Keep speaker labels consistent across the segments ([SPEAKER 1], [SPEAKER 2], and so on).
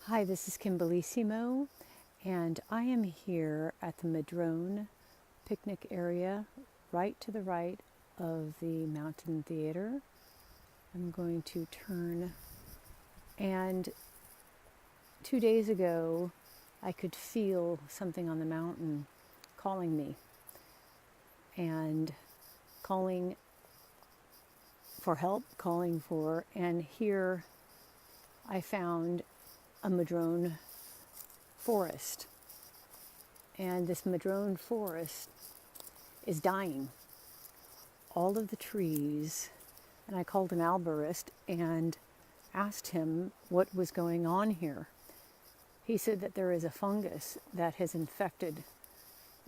[SPEAKER 1] Hi, this is Kimberlissimo, and I am here at the Madrone picnic area, right to the right of the Mountain Theater. I'm going to turn, and 2 days ago, I could feel something on the mountain calling me and calling for help, and here I found a madrone forest. And this madrone forest is dying. All of the trees, and I called an arborist and asked him what was going on here. He said that there is a fungus that has infected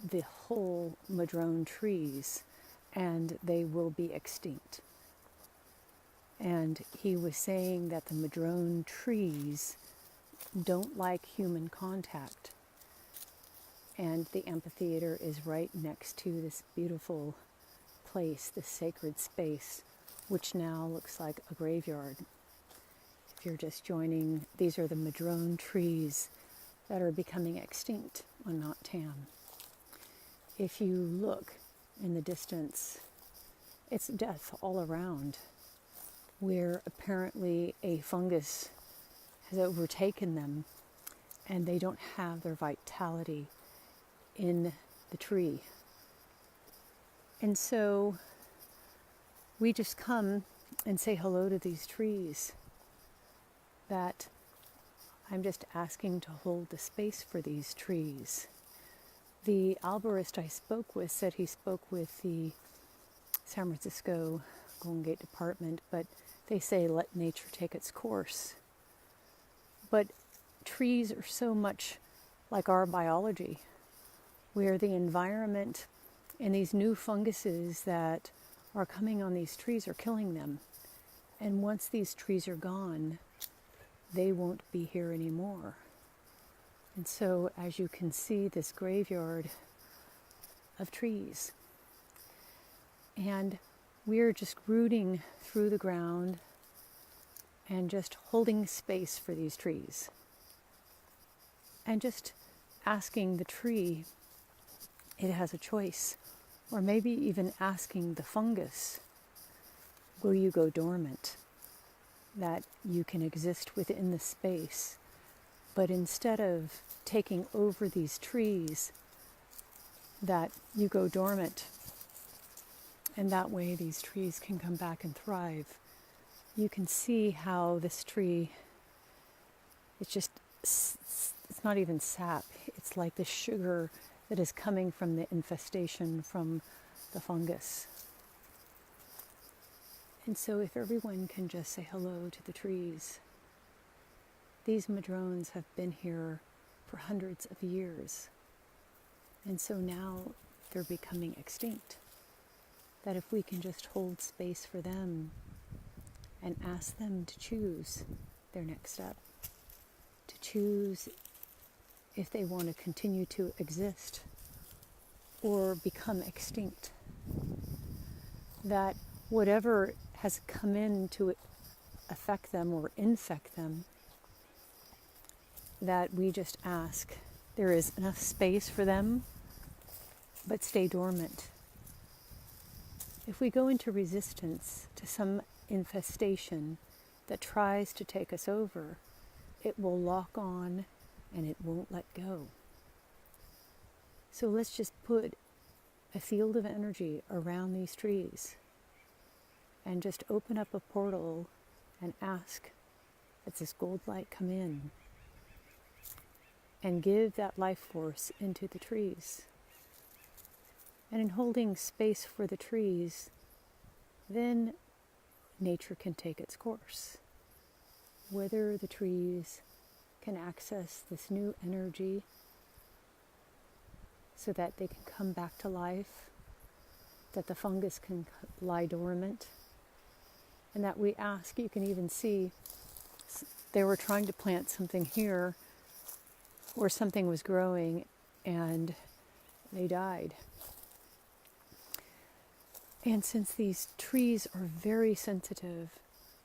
[SPEAKER 1] the whole Madrone trees and they will be extinct. And he was saying that the Madrone trees don't like human contact. And the amphitheater is right next to this beautiful place, this sacred space, which now looks like a graveyard. If you're just joining, these are the Madrone trees that are becoming extinct on mt.tam. If you look in the distance, it's death all around, where apparently a fungus has overtaken them and they don't have their vitality in the tree. And so we just come and say hello to these trees, that I'm just asking to hold the space for these trees. The arborist I spoke with said he spoke with the San Francisco Golden Gate Department, but they say let nature take its course. But trees are so much like our biology, where the environment and these new funguses that are coming on these trees are killing them. And once these trees are gone, they won't be here anymore. And so, as you can see, this graveyard of trees. And we're just rooting through the ground and just holding space for these trees. And just asking the tree, it has a choice. Or maybe even asking the fungus, will you go dormant? That you can exist within the space. But instead of taking over these trees, that you go dormant. And that way these trees can come back and thrive. You can see how this tree, it's not even sap. It's like the sugar that is coming from the infestation from the fungus. And so if everyone can just say hello to the trees. These madrones have been here for hundreds of years. And so now they're becoming extinct. That if we can just hold space for them and ask them to choose their next step, to choose if they want to continue to exist or become extinct, that whatever has come in to affect them or infect them, that we just ask there is enough space for them, but stay dormant. If we go into resistance to some infestation that tries to take us over, it will lock on and it won't let go. So let's just put a field of energy around these trees and just open up a portal and ask that this gold light come in and give that life force into the trees. And in holding space for the trees, then nature can take its course. Whether the trees can access this new energy so that they can come back to life, that the fungus can lie dormant, and that we ask, you can even see, they were trying to plant something here where something was growing and they died. And since these trees are very sensitive,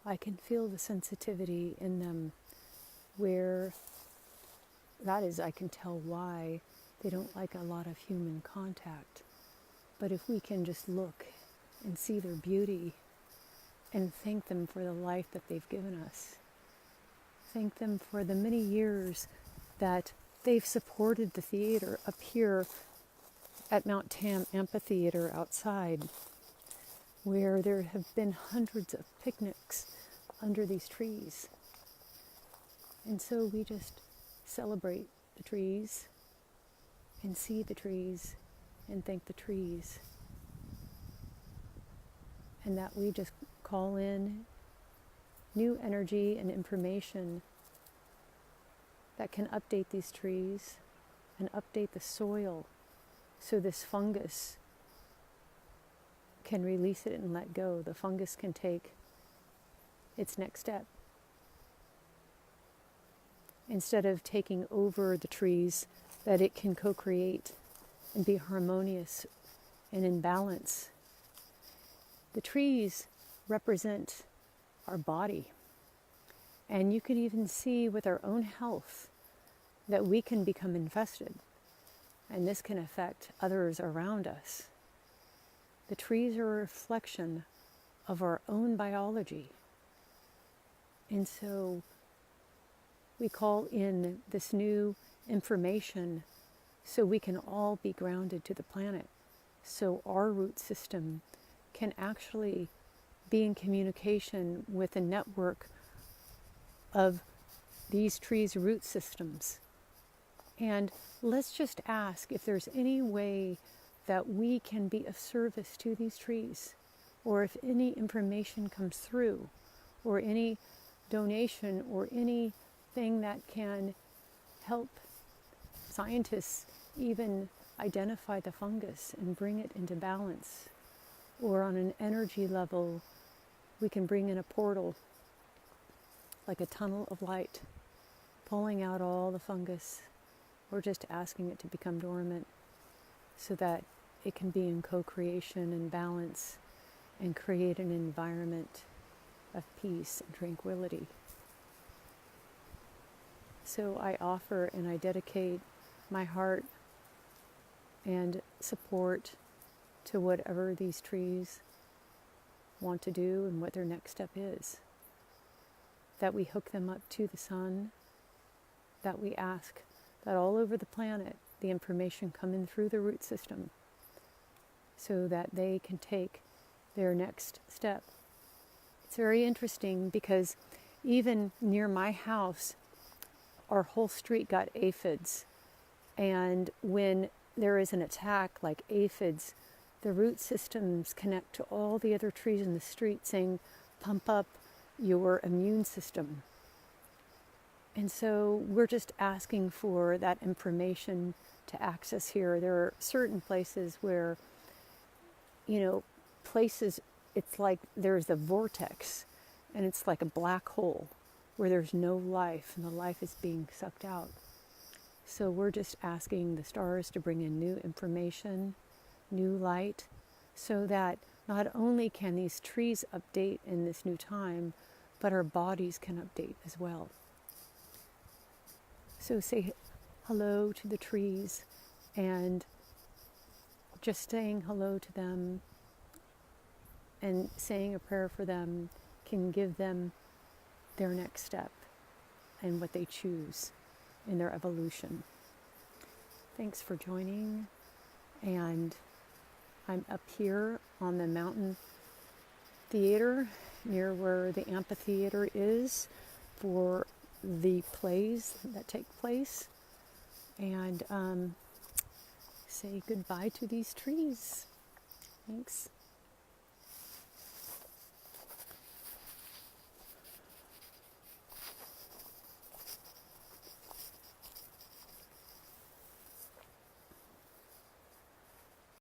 [SPEAKER 1] I can feel the sensitivity in them, where that is, I can tell why they don't like a lot of human contact. But if we can just look and see their beauty and thank them for the life that they've given us, thank them for the many years that they've supported the theater up here at mt.tam amphitheatre outside, where there have been hundreds of picnics under these trees. And so we just celebrate the trees and see the trees and thank the trees. And that we just call in new energy and information that can update these trees and update the soil so this fungus can release it and let go. The fungus can take its next step. Instead of taking over the trees, that it can co-create and be harmonious and in balance. The trees represent our body. And you can even see with our own health that we can become infested. And this can affect others around us. The trees are a reflection of our own biology. And so we call in this new information so we can all be grounded to the planet. So our root system can actually be in communication with a network of these trees' root systems. And let's just ask if there's any way that we can be of service to these trees, or if any information comes through, or any donation, or anything that can help scientists even identify the fungus and bring it into balance. Or on an energy level, we can bring in a portal, like a tunnel of light, pulling out all the fungus, or just asking it to become dormant so that it can be in co-creation and balance and create an environment of peace and tranquility. So I offer and I dedicate my heart and support to whatever these trees want to do and what their next step is. That we hook them up to the sun, that we ask that all over the planet the information come in through the root system so that they can take their next step. It's very interesting because even near my house, our whole street got aphids. And when there is an attack like aphids, the root systems connect to all the other trees in the street saying, pump up your immune system. And so we're just asking for that information to access here. There are certain places where, places, it's like there's a vortex and it's like a black hole where there's no life and the life is being sucked out. So we're just asking the stars to bring in new information, new light, so that not only can these trees update in this new time, but our bodies can update as well. So say hello to the trees, and just saying hello to them and saying a prayer for them can give them their next step and what they choose in their evolution. Thanks for joining, and I'm up here on the mountain theater near where the amphitheater is for the plays that take place, and say goodbye to these trees. Thanks.